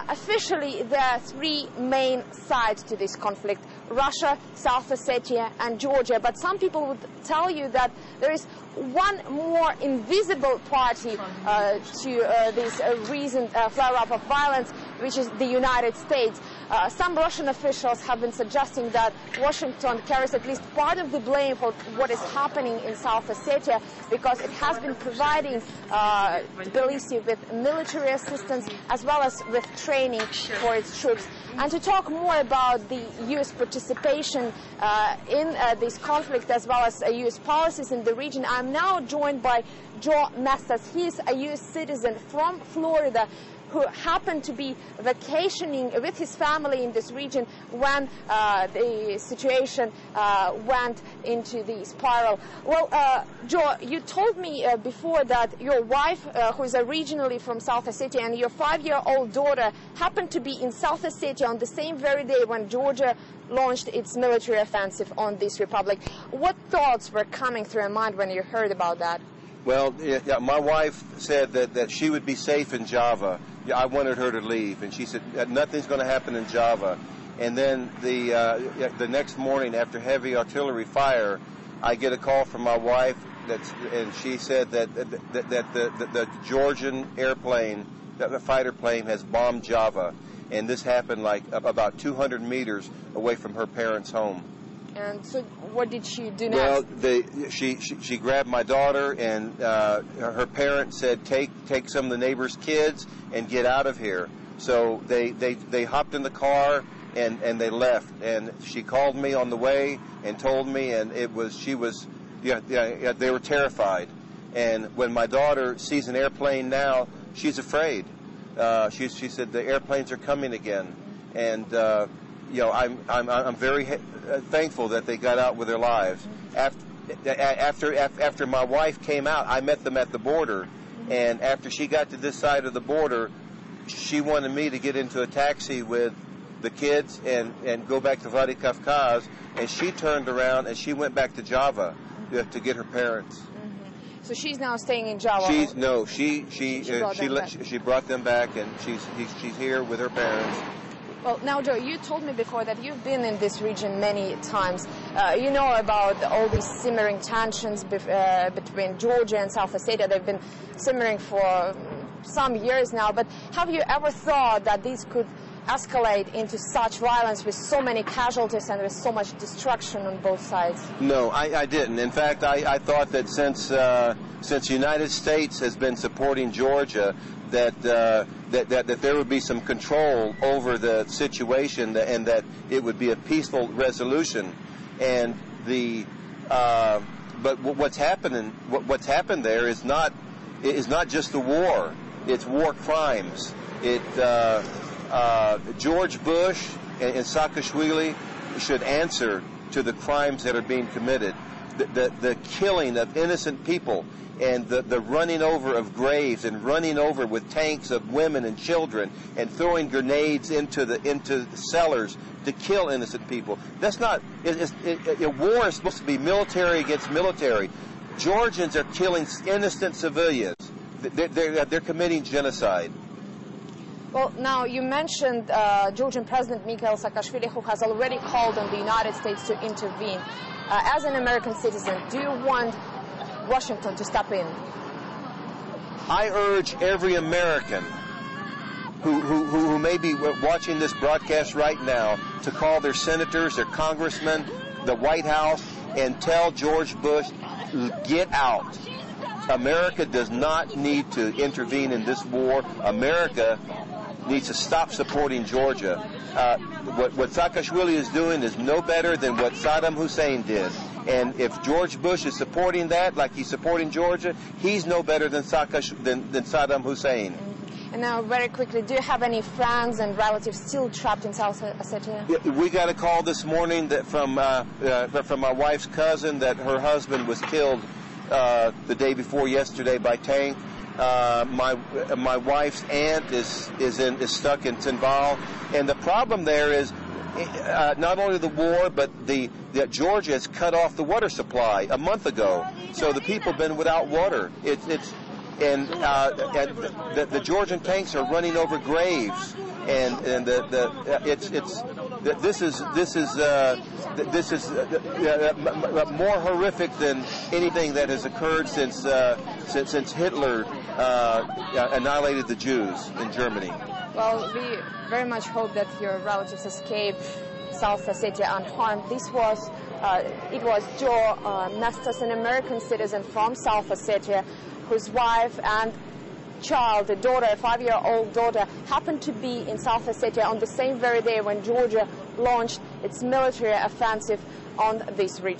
Officially, there are three main sides to this conflict: Russia, South Ossetia and Georgia. But some people would tell you that there is one more invisible party to this recent flare-up of violence, which is the United States. Some Russian officials have been suggesting that Washington carries at least part of the blame for what is happening in South Ossetia, because it has been providing Tbilisi with military assistance as well as with training for its troops. And to talk more about the U.S. participation in this conflict as well as U.S. policies in the region, I'm now joined by Joe Mestas. He is a U.S. citizen from Florida who happened to be vacationing with his family in this region when the situation went into the spiral. Well, Joe, you told me before that your wife, who is originally from South Ossetia, and your 5-year-old daughter happened to be in South Ossetia on the same very day when Georgia launched its military offensive on this republic. What thoughts were coming through your mind when you heard about that? Well, yeah, my wife said that she would be safe in Java. I wanted her to leave, and she said nothing's going to happen in Java. And then the next morning, after heavy artillery fire, I get a call from my wife, and she said that the Georgian airplane, the fighter plane, has bombed Java, and this happened like about 200 meters away from her parents' home. And so what did she do next? Well, she grabbed my daughter, and her parents said, take some of the neighbors' kids and get out of here. So they hopped in the car and they left. And she called me on the way and told me, and they were terrified. And when my daughter sees an airplane now, she's afraid. She said the airplanes are coming again, and I'm very thankful that they got out with their lives. After my wife came out, I met them at the border, and after she got to this side of the border, she wanted me to get into a taxi with the kids and go back to Vladikavkaz, and she turned around and she went back to Java to get her parents. So she's now staying in Java. She brought them back, and she's here with her parents. Well, now, Joe, you told me before that you've been in this region many times. You know about all these simmering tensions between Georgia and South Ossetia. They've been simmering for some years now. But have you ever thought that these could escalate into such violence with so many casualties and with so much destruction on both sides? No, I didn't. In fact, I thought that since the United States has been supporting Georgia, that there would be some control over the situation, and that it would be a peaceful resolution. And but what's happened there is not just the war; it's war crimes. George Bush and Saakashvili should answer to the crimes that are being committed, the killing of innocent people, and the running over of graves, and running over with tanks of women and children, and throwing grenades into cellars to kill innocent people. That's not. War is supposed to be military against military. Georgians are killing innocent civilians. They're committing genocide. Well, now you mentioned Georgian President Mikhail Saakashvili, who has already called on the United States to intervene. As an American citizen, do you want Washington to step in? I urge every American who may be watching this broadcast right now to call their senators, their congressmen, the White House, and tell George Bush, get out. America does not need to intervene in this war. America needs to stop supporting Georgia. What Saakashvili is doing is no better than what Saddam Hussein did. And if George Bush is supporting that, like he's supporting Georgia, he's no better than Saddam Hussein. And now, very quickly, do you have any friends and relatives still trapped in South Ossetia? Yeah, we got a call this morning from my wife's cousin that her husband was killed the day before yesterday by tank. My wife's aunt is stuck in Tinval, and the problem there is not only the war, but that Georgia has cut off the water supply a month ago, so the people have been without water. and the Georgian tanks are running over graves, and this is more horrific than anything that has occurred since Hitler annihilated the Jews in Germany. Well, we very much hope that your relatives escape South Ossetia unharmed. It was Joe Nestas, an American citizen from South Ossetia, whose wife and child, a daughter, a 5-year-old daughter, happened to be in South Ossetia on the same very day when Georgia launched its military offensive on this region.